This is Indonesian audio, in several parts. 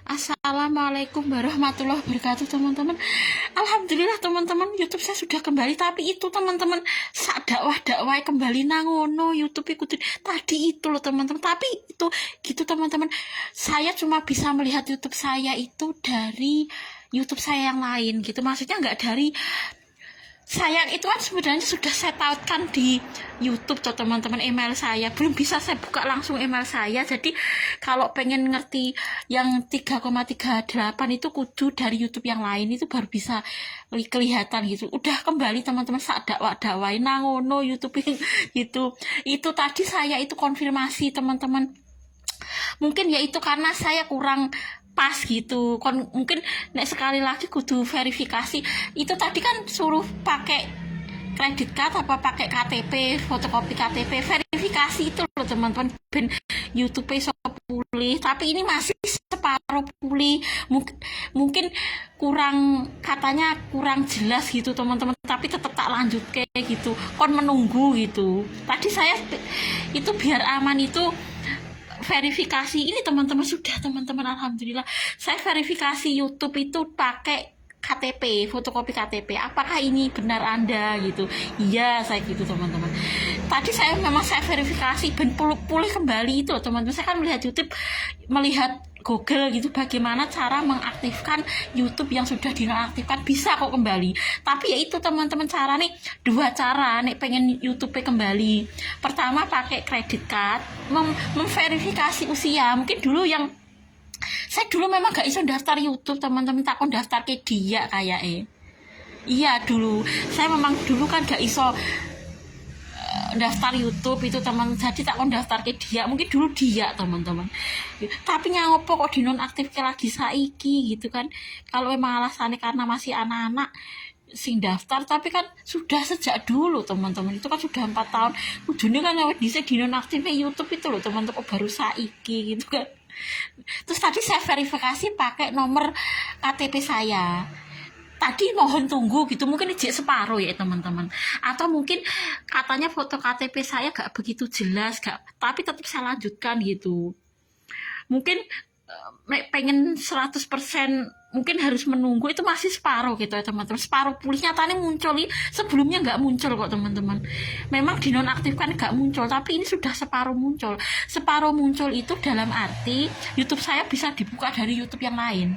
Assalamualaikum warahmatullahi wabarakatuh teman-teman. Alhamdulillah teman-teman, YouTube saya sudah kembali. Tapi itu teman-teman, sak dakwah kembali nangono YouTube ikutin tadi itu loh teman-teman. Tapi itu gitu teman-teman, saya cuma bisa melihat YouTube saya itu dari YouTube saya yang lain gitu. Maksudnya nggak dari saya itu kan sebenarnya sudah saya tautkan di YouTube tuh teman-teman, email saya belum bisa saya buka langsung email saya. Jadi kalau pengen ngerti yang 3,38 itu kudu dari YouTube yang lain, itu baru bisa kelihatan gitu. Udah kembali teman-teman, sak dakwah nangono YouTube gitu. Itu tadi saya itu konfirmasi teman-teman, mungkin ya itu karena saya kurang pas gitu. Mungkin sekali lagi kudu verifikasi. Itu tadi kan suruh pakai kredit card apa pakai KTP, fotokopi KTP, verifikasi itu loh teman-teman, ben YouTube iso pulih. Tapi ini masih separuh pulih, mungkin kurang, katanya kurang jelas gitu teman-teman, tapi tetap tak lanjut kayak gitu, menunggu gitu. Tadi saya itu biar aman itu verifikasi ini teman-teman, sudah teman-teman, alhamdulillah saya verifikasi YouTube itu pakai KTP, fotokopi KTP. Apakah ini benar Anda gitu? Iya, saya gitu teman-teman. Tadi saya memang saya verifikasi ben pulih kembali itu teman-teman. Saya kan melihat YouTube, melihat Google gitu, bagaimana cara mengaktifkan YouTube yang sudah dinonaktifkan, bisa kok kembali. Tapi ya itu teman-teman, cara nih dua cara nih pengen YouTube kembali. Pertama pakai kredit card, memverifikasi usia. Mungkin dulu yang saya dulu memang gak iso daftar YouTube teman-teman, takon daftar ke dia kayak iya dulu saya memang dulu kan gak iso daftar YouTube itu teman, jadi tak daftar ke dia, mungkin dulu dia teman-teman. Tapi ngopo kok dinonaktif lagi saiki gitu kan, kalau memang alasannya karena masih anak-anak sing daftar, tapi kan sudah sejak dulu teman-teman, itu kan sudah 4 tahun ujungnya kan lewat bisa dinonaktif YouTube itu loh teman-teman, baru saiki gitu kan. Terus tadi saya verifikasi pakai nomor KTP saya. Tadi mohon tunggu gitu, mungkin ijek separuh ya teman-teman, atau mungkin katanya foto KTP saya gak begitu jelas, tapi tetap saya lanjutkan gitu. Mungkin pengen 100% mungkin harus menunggu, itu masih separuh gitu ya teman-teman, separuh pulih. Nyatanya muncul, sebelumnya nggak muncul kok teman-teman, memang dinonaktifkan nggak muncul, tapi ini sudah separuh muncul. Separuh muncul itu dalam arti YouTube saya bisa dibuka dari YouTube yang lain.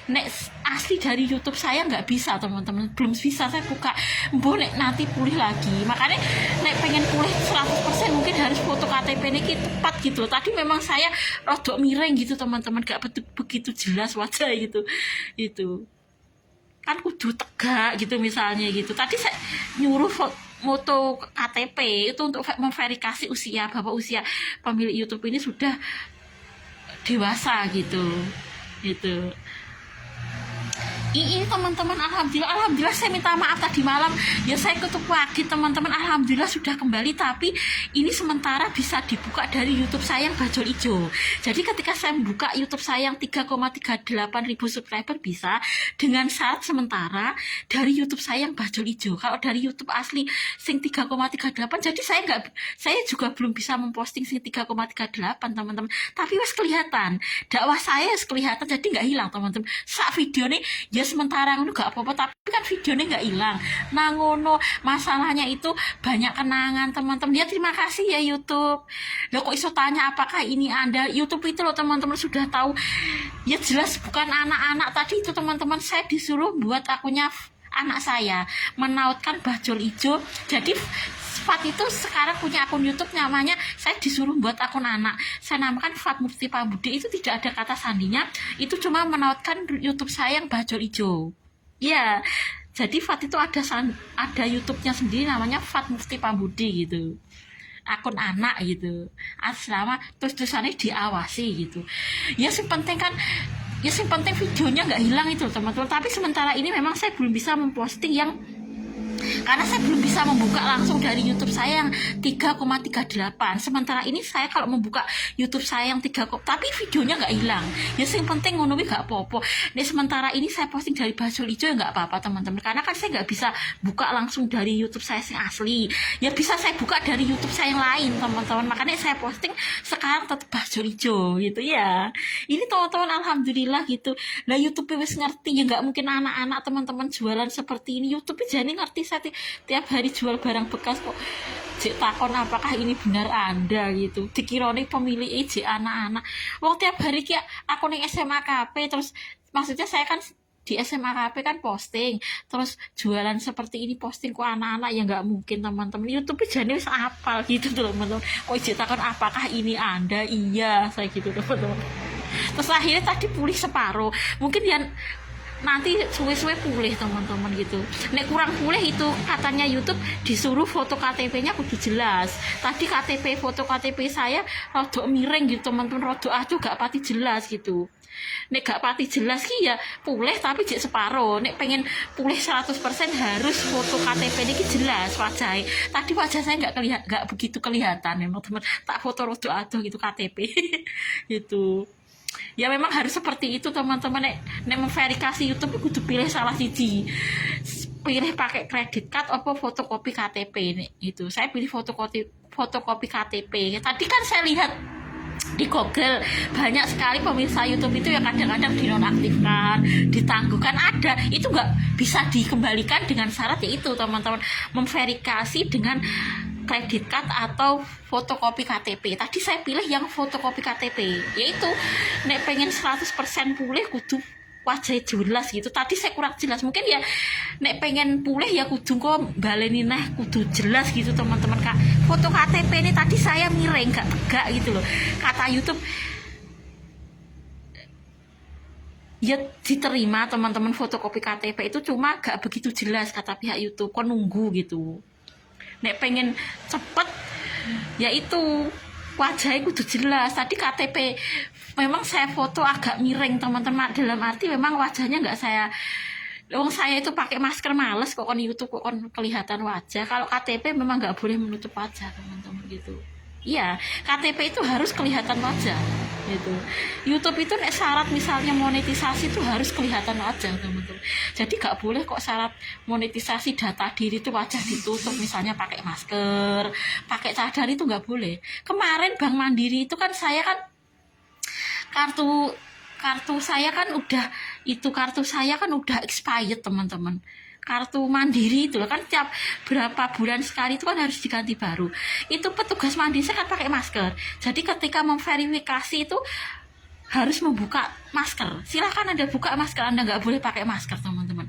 Nek asli dari YouTube saya nggak bisa teman-teman, belum bisa saya buka. Nek nanti pulih lagi, makanya nek pengen pulih 100% mungkin harus foto KTP ini tepat gitu. Tadi memang saya rodok miring gitu teman-teman, nggak begitu jelas wajah gitu. Itu kan kudu tegak gitu misalnya gitu. Tadi saya nyuruh foto KTP itu untuk memverifikasi usia, bahwa usia pemilik YouTube ini sudah dewasa gitu. Ini teman-teman, alhamdulillah saya minta maaf tadi malam ya, saya ketuk lagi teman-teman, alhamdulillah sudah kembali. Tapi ini sementara bisa dibuka dari YouTube saya yang bajol hijau. Jadi ketika saya membuka YouTube saya yang 3,38 ribu subscriber bisa, dengan syarat sementara dari YouTube saya yang bajol hijau. Kalau dari YouTube asli sing 3,38, jadi saya juga belum bisa memposting sing 3,38 teman-teman. Tapi wes kelihatan dakwah saya kelihatan, jadi nggak hilang teman-teman. Sak video nih ya sementara itu gak apa-apa, tapi kan videonya nggak hilang. Nah ngono, masalahnya itu banyak kenangan teman-teman. Ya terima kasih ya YouTube. Loh kok iso tanya apakah ini Anda? YouTube itu loh teman-teman sudah tahu. Ya jelas bukan anak-anak tadi itu teman-teman, saya disuruh buat akunnya anak saya, menautkan bajol ijo. Jadi Fat itu sekarang punya akun YouTube namanya, saya disuruh buat akun anak, saya namakan Fat Mufti Pambudi. Itu tidak ada kata sandinya, itu cuma menautkan YouTube saya yang bajol ijo. Ya, jadi Fat itu ada YouTube-nya sendiri namanya Fat Mufti Pambudi gitu, akun anak gitu, asrama, terus tulisannya diawasi gitu. Ya sih penting kan, ya sih penting videonya nggak hilang itu teman-teman. Tapi sementara ini memang saya belum bisa memposting yang karena saya belum bisa membuka langsung dari YouTube saya yang 3,38. Sementara ini saya kalau membuka YouTube saya yang 3, tapi videonya nggak hilang ya, yang penting ngono nggak apa-apa. Nah sementara ini saya posting dari Bajul Ijo ya nggak apa-apa teman-teman, karena kan saya nggak bisa buka langsung dari YouTube saya yang asli ya, bisa saya buka dari YouTube saya yang lain teman-teman, makanya saya posting sekarang tetap Bajul Ijo gitu ya. Ini teman-teman alhamdulillah gitu. Nah YouTube wis ngerti ya, nggak mungkin anak-anak teman-teman jualan seperti ini. YouTube jadi ngerti, saya tiap hari jual barang bekas kok. Cek takon apakah ini benar Anda gitu. Dikirone pemilik ije anak-anak. Wong tiap hari ki aku ning SMA KP, terus maksudnya saya kan di SMA KP kan posting, terus jualan seperti ini posting ku anak-anak ya nggak mungkin teman-teman. YouTube jadi wis apal gitu tuh teman-teman. Kok ije takon apakah ini Anda? Iya, saya gitu teman-teman. Terus akhirnya tadi pulih separuh, mungkin ya nanti suwe-suwe pulih teman-teman gitu. Nek kurang pulih itu katanya YouTube disuruh foto KTP-nya kudu jelas. Tadi KTP foto KTP saya rodok miring gitu teman-teman, rodok aduh gak pati jelas gitu. Nek gak pati jelas ki ya pulih tapi jek separuh. Nek pengen pulih 100% harus foto KTP ini jelas wajahnya. Tadi wajah saya gak begitu kelihatan ya teman-teman. Tak foto rodok aduh gitu KTP gitu. Ya memang harus seperti itu teman-teman. Nek memverifikasi YouTube kudu pilih salah siji, pilih pakai kredit card apa fotokopi KTP nih itu. Saya pilih fotokopi KTP. Tadi kan saya lihat di Google banyak sekali pemirsa YouTube itu yang kadang-kadang dinonaktifkan, ditangguhkan, ada itu nggak bisa dikembalikan dengan syarat yaitu teman-teman memverifikasi dengan kredit card atau fotokopi KTP. Tadi saya pilih yang fotokopi KTP, yaitu nek pengen 100% pulih kudu wajah jelas gitu. Tadi saya kurang jelas, mungkin ya nek pengen pulih ya kudu kok baleni nah kudu jelas gitu teman-teman. Kak, foto KTP ini tadi saya miring gak tegak gitu loh. Kata YouTube ya diterima teman-teman, fotokopi KTP itu cuma gak begitu jelas kata pihak YouTube, kok nunggu gitu. Nek pengen cepet ya itu wajahnya kudu jelas. Tadi KTP memang saya foto agak miring teman-teman, dalam arti memang wajahnya nggak saya, saya itu pakai masker males kok kon YouTube kok kon kelihatan wajah. Kalau KTP memang nggak boleh menutup wajah teman-teman gitu. Iya, KTP itu harus kelihatan wajah gitu. YouTube itu nek syarat misalnya monetisasi itu harus kelihatan wajah teman-teman. Jadi nggak boleh kok syarat monetisasi data diri itu wajah ditutup, misalnya pakai masker, pakai cadar itu nggak boleh. Kemarin Bank Mandiri itu kan saya kan kartu saya kan udah expired teman-teman. Kartu Mandiri itu loh kan tiap berapa bulan sekali itu kan harus diganti baru. Itu petugas Mandiri saya kan pakai masker. Jadi ketika memverifikasi itu harus membuka masker. Silahkan Anda buka masker, Anda nggak boleh pakai masker teman-teman.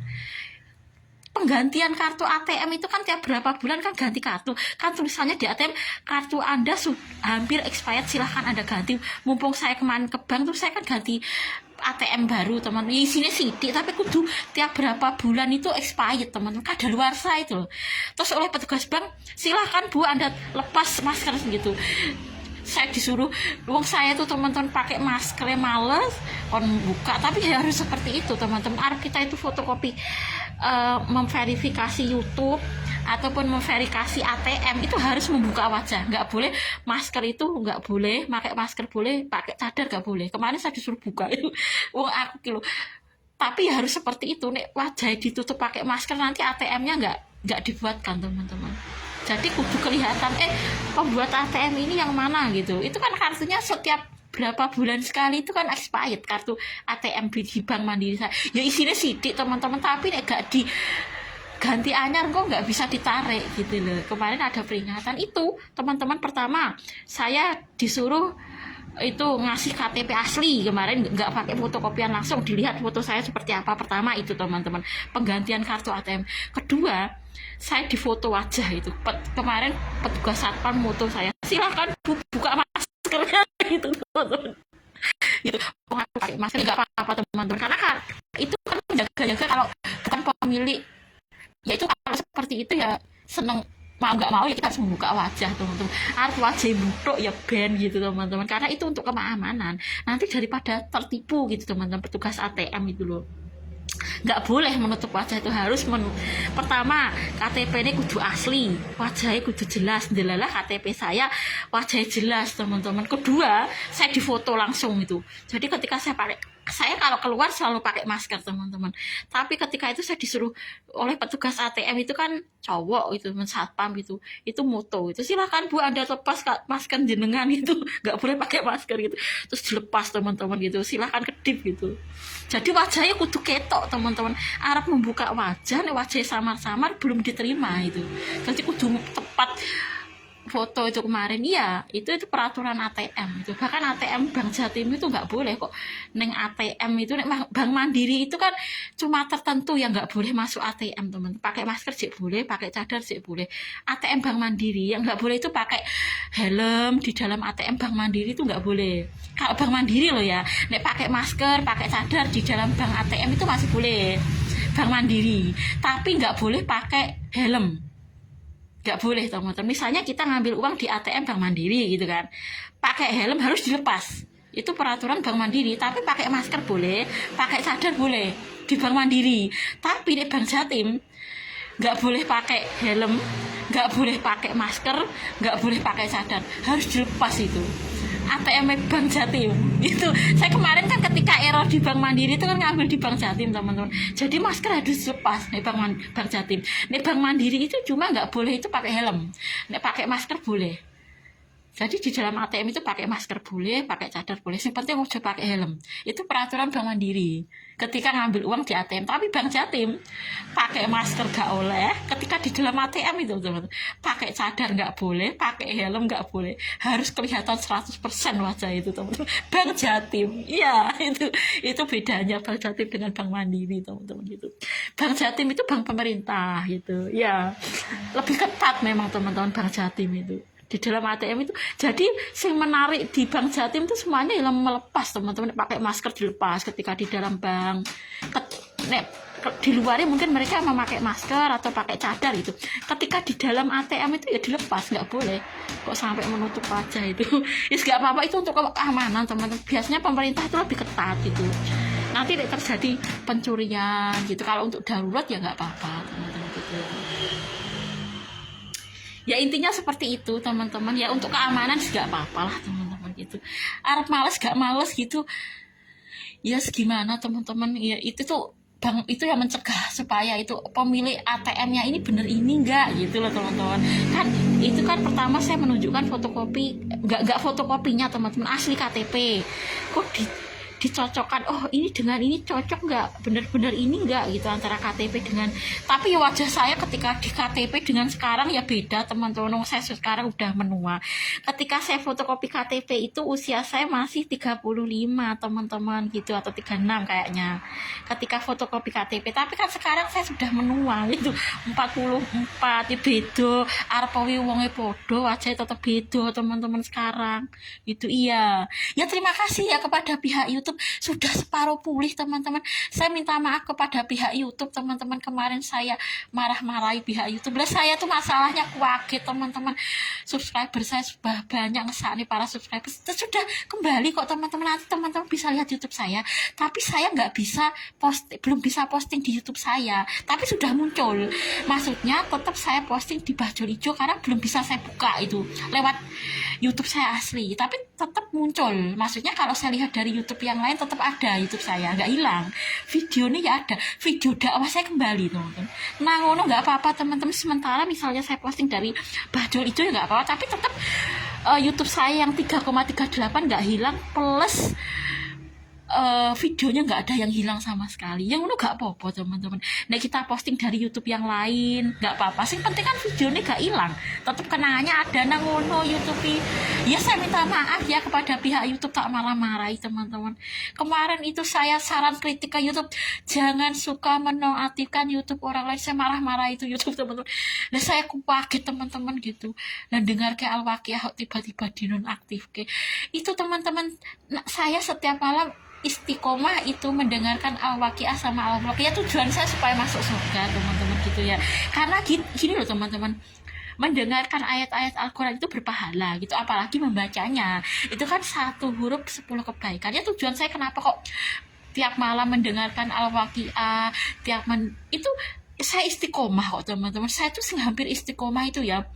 Penggantian kartu ATM itu kan tiap berapa bulan kan ganti kartu. Kan tulisannya di ATM kartu Anda hampir expired, silahkan Anda ganti. Mumpung saya kemarin ke bank tuh saya kan ganti ATM baru teman-teman, isinya sidik tapi kudu tiap berapa bulan itu expired teman-teman, kadaluarsa itu loh. Terus oleh petugas bank, silahkan Bu Anda lepas masker gitu. Saya disuruh, saya tuh teman-teman pakai maskernya males kon buka, tapi harus seperti itu teman-teman. Arep kita itu fotokopi memverifikasi YouTube ataupun memverifikasi ATM itu harus membuka wajah, nggak boleh masker itu nggak boleh, pakai masker boleh, pakai cadar nggak boleh. Kemarin saya disuruh buka itu, aku kilo. Tapi harus seperti itu, nek wajah ditutup pakai masker nanti ATM-nya nggak dibuatkan teman-teman. Jadi kudu kelihatan pembuat ATM ini yang mana gitu. Itu kan kartunya setiap berapa bulan sekali itu kan expired kartu ATM di Bank Mandiri saya. Ya isinya sidik teman-teman, tapi nek gak diganti anyar kok nggak bisa ditarik gitu loh. Kemarin ada peringatan itu teman-teman. Pertama saya disuruh itu ngasih KTP asli, kemarin nggak pakai fotokopian, langsung dilihat foto saya seperti apa. Pertama itu teman-teman, penggantian kartu ATM. Kedua saya difoto wajah itu. Kemarin petugas satpam moto saya, silakan buka maskernya gitu teman-teman. Gitu, pakai masker nggak apa-apa teman-teman, karena kan itu kan menjaga-jaga kalau bukan pemilik. Ya itu kalau seperti itu ya seneng, mau nggak mau ya kita harus membuka wajah teman-teman. Harus wajah butok ya band gitu teman-teman, karena itu untuk keamanan. Nanti daripada tertipu gitu teman-teman petugas ATM itu loh. nggak boleh menutup wajah, itu harus pertama KTP ini kudu asli, wajahnya kudu jelas. Delalah KTP saya wajahnya jelas teman-teman. Kedua, saya difoto langsung itu. Jadi ketika saya kalau keluar selalu pakai masker teman-teman, tapi ketika itu saya disuruh oleh petugas ATM itu kan cowok itu satpam itu moto itu, silakan Bu Anda lepas masker jenengan, itu nggak boleh pakai masker gitu, terus dilepas teman-teman gitu, silakan kedip gitu. Jadi wajahnya kudu ketok teman-teman, Arab membuka wajah nih wajahnya samar-samar belum diterima itu, jadi kudu tepat foto itu kemarin. Iya, itu peraturan ATM itu. Bahkan ATM Bank Jatim itu nggak boleh kok. Neng ATM itu, neng Bank Mandiri itu kan cuma tertentu yang nggak boleh masuk ATM teman. Pakai masker sih boleh, pakai cadar sih boleh. ATM Bank Mandiri yang nggak boleh itu pakai helm di dalam ATM Bank Mandiri itu nggak boleh. Kalau Bank Mandiri loh ya, nek pakai masker, pakai cadar di dalam bank ATM itu masih boleh. Bank Mandiri, tapi nggak boleh pakai helm. Nggak boleh teman-teman. Misalnya kita ngambil uang di ATM Bank Mandiri gitu kan, pakai helm harus dilepas, itu peraturan Bank Mandiri. Tapi pakai masker boleh, pakai cadar boleh di Bank Mandiri. Tapi di Bank Jatim nggak boleh pakai helm, nggak boleh pakai masker, nggak boleh pakai cadar, harus dilepas itu. ATM Bank Jatim itu, saya kemarin kan ketika error di Bank Mandiri itu kan ngambil di Bank Jatim teman-teman, jadi masker harus dilepas nih Bank Jatim. Nih Bank Mandiri itu cuma nggak boleh itu pakai helm, nih pakai masker boleh. Jadi di dalam ATM itu pakai masker boleh, pakai cadar boleh, yang penting udah pakai helm. Itu peraturan Bank Mandiri ketika ngambil uang di ATM. Tapi Bank Jatim pakai masker gak oleh, ketika di dalam ATM itu teman-teman, pakai cadar nggak boleh, pakai helm nggak boleh, harus kelihatan 100% wajah itu teman-teman. Bank Jatim, iya, itu bedanya Bank Jatim dengan Bank Mandiri teman-teman gitu. Bank Jatim itu bank pemerintah gitu, ya lebih ketat memang teman-teman Bank Jatim itu di dalam ATM itu. Jadi yang menarik di Bank Jatim itu semuanya yang melepas teman-teman, pakai masker dilepas ketika di dalam bank. Di luarnya mungkin mereka memakai masker atau pakai cadar itu, ketika di dalam ATM itu ya dilepas, nggak boleh kok sampai menutup wajah itu. Nggak apa-apa, itu untuk keamanan teman-teman. Biasanya pemerintah itu lebih ketat itu, nanti terjadi pencurian gitu. Kalau untuk darurat ya nggak apa-apa teman-teman gitu. Ya intinya seperti itu teman-teman, ya untuk keamanan juga apa-apa lah teman-teman gitu. Arab males gak males gitu ya segimana teman-teman, ya itu tuh bank itu yang mencegah supaya itu pemilik ATM-nya ini bener ini enggak gitu loh teman-teman. Kan itu kan pertama saya menunjukkan fotokopi, enggak fotokopinya teman-teman, asli KTP. Kok dicocokkan, oh ini dengan ini cocok nggak, bener-bener ini nggak gitu antara KTP dengan, tapi ya wajah saya ketika di KTP dengan sekarang ya beda teman-teman. Saya sekarang udah menua, ketika saya fotokopi KTP itu usia saya masih 35 teman-teman gitu, atau 36 kayaknya ketika fotokopi KTP. Tapi kan sekarang saya sudah menua itu 44 ya beda, arpawi wonge podo wajahnya tetap beda teman-teman sekarang itu. Iya ya, terima kasih ya kepada pihak YouTube, sudah separuh pulih teman-teman. Saya minta maaf kepada pihak YouTube teman-teman, kemarin saya marah-marahi pihak YouTube. Lah saya tuh masalahnya kaget teman-teman, subscriber saya sudah banyak, ngesani para subscriber sudah kembali kok teman-teman. Nanti teman-teman bisa lihat YouTube saya, tapi saya nggak bisa belum bisa posting di YouTube saya, tapi sudah muncul. Maksudnya tetap saya posting di Bajul Ijo karena belum bisa saya buka itu lewat YouTube saya asli, tapi tetap muncul. Maksudnya kalau saya lihat dari YouTube yang lain tetap ada YouTube saya, nggak hilang. Videonya ya ada, video dakwah saya kembali teman-teman. Nah ngono nggak apa-apa teman-teman. Sementara misalnya saya posting dari Bajul Ijo ya nggak apa-apa, tapi tetap YouTube saya yang 3,38 nggak hilang, plus videonya nggak ada yang hilang sama sekali. Yang itu nggak apa-apa teman-teman. Nah kita posting dari YouTube yang lain nggak apa-apa sih, penting kan videonya nggak hilang, tetap kenangannya ada nang ngono YouTube. Ya saya minta maaf ya kepada pihak YouTube, tak marah-marahi teman-teman. Kemarin itu saya saran kritik ke YouTube, jangan suka menonaktifkan YouTube orang lain. Saya marah-marah itu YouTube teman-teman. Nah saya kaget teman-teman gitu, dan dengar ke Al-Waqiah tiba-tiba dinonaktif ke itu teman-teman. Nah, saya setiap malam istiqomah itu mendengarkan Al-Waqiah sama Al-Waqiah. Tujuan saya supaya masuk surga teman-teman gitu ya. Karena gini loh teman-teman, mendengarkan ayat-ayat Al-Quran itu berpahala gitu, apalagi membacanya itu kan 1 huruf 10 kebaikan. Ya tujuan saya kenapa kok tiap malam mendengarkan Al-Waqiah, itu saya istiqomah kok teman-teman. Saya tuh hampir istiqomah itu ya,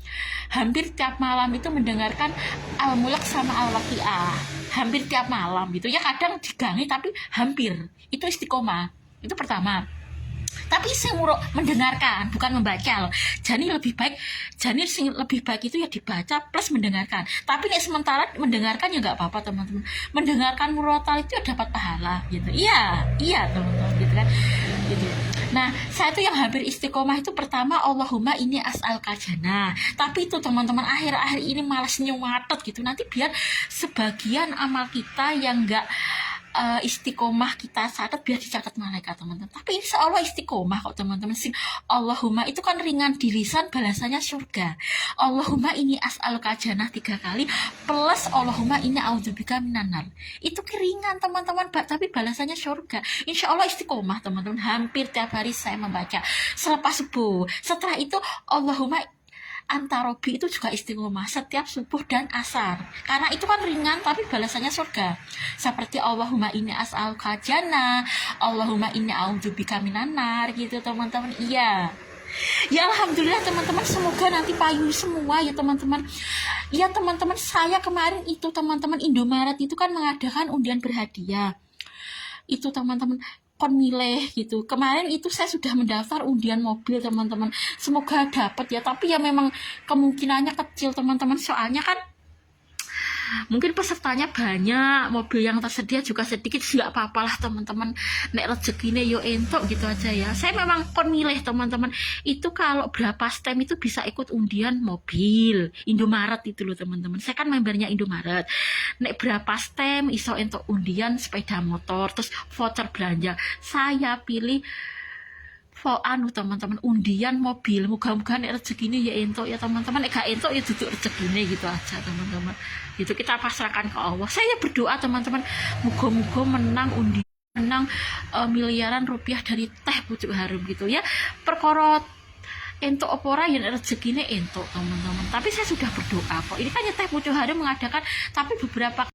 hampir tiap malam itu mendengarkan Al-Mulk sama Al-Waqiah, hampir tiap malam gitu ya, kadang digangi tapi hampir. Itu istiqomah, itu pertama. Tapi saya muruk mendengarkan, bukan membaca loh. Jadi lebih baik itu ya dibaca plus mendengarkan. Tapi nih sementara mendengarkan ya nggak apa-apa teman-teman. Mendengarkan murotal itu ya dapat pahala gitu. Iya teman-teman gitu kan. Gitu. Nah, saya tuh yang hampir istiqomah itu pertama Allahumma ini as'alka jannah. Tapi itu teman-teman akhir-akhir ini malas nyumatet gitu. Nanti biar sebagian amal kita yang nggak istiqomah kita catat biar dicatat malaikat teman-teman. Tapi insya Allah istiqomah kok teman-teman. Allahumma itu kan ringan di lisan, balasannya surga. Allahumma ini as'aluka jannah 3 kali plus Allahumma ini a'udzubika minanar. Itu ringan teman-teman, tapi balasannya surga. Insya Allah istiqomah teman-teman. Hampir tiap hari saya membaca selepas subuh. Setelah itu Allahumma Antarobi itu juga istiqomah setiap subuh dan asar, karena itu kan ringan tapi balasannya surga. Seperti Allahumma inni as'aluka jannah, Allahumma inni a'udzubika minanar gitu teman-teman. Iya ya, alhamdulillah teman-teman, semoga nanti payu semua ya teman-teman. Ya teman-teman, saya kemarin itu teman-teman, Indomaret itu kan mengadakan undian berhadiah itu teman-teman, kon milih gitu. Kemarin itu saya sudah mendaftar undian mobil teman-teman, semoga dapat ya, tapi ya memang kemungkinannya kecil teman-teman, soalnya kan mungkin pesertanya banyak, mobil yang tersedia juga sedikit. Nggak apa-apa lah teman-teman, nek rezekine yo entok gitu aja ya. Saya memang kon milih teman-teman, itu kalau berapa stem itu bisa ikut undian mobil Indomaret itu loh teman-teman. Saya kan membernya Indomaret, nek berapa stem iso entok undian sepeda motor, terus voucher belanja. Saya pilih teman-teman undian mobil. Moga-moga nek rezekine ya entuk ya teman-teman, nek gak entuk ya duduk rezekine gitu aja teman-teman. Itu kita pasrahkan ke Allah. Saya berdoa teman-teman, moga-moga menang miliaran rupiah dari teh pucuk harum gitu ya. Perkara entuk apa ora ya rezekine entuk teman-teman. Tapi saya sudah berdoa kok. Ini kan ya teh pucuk harum mengadakan, tapi beberapa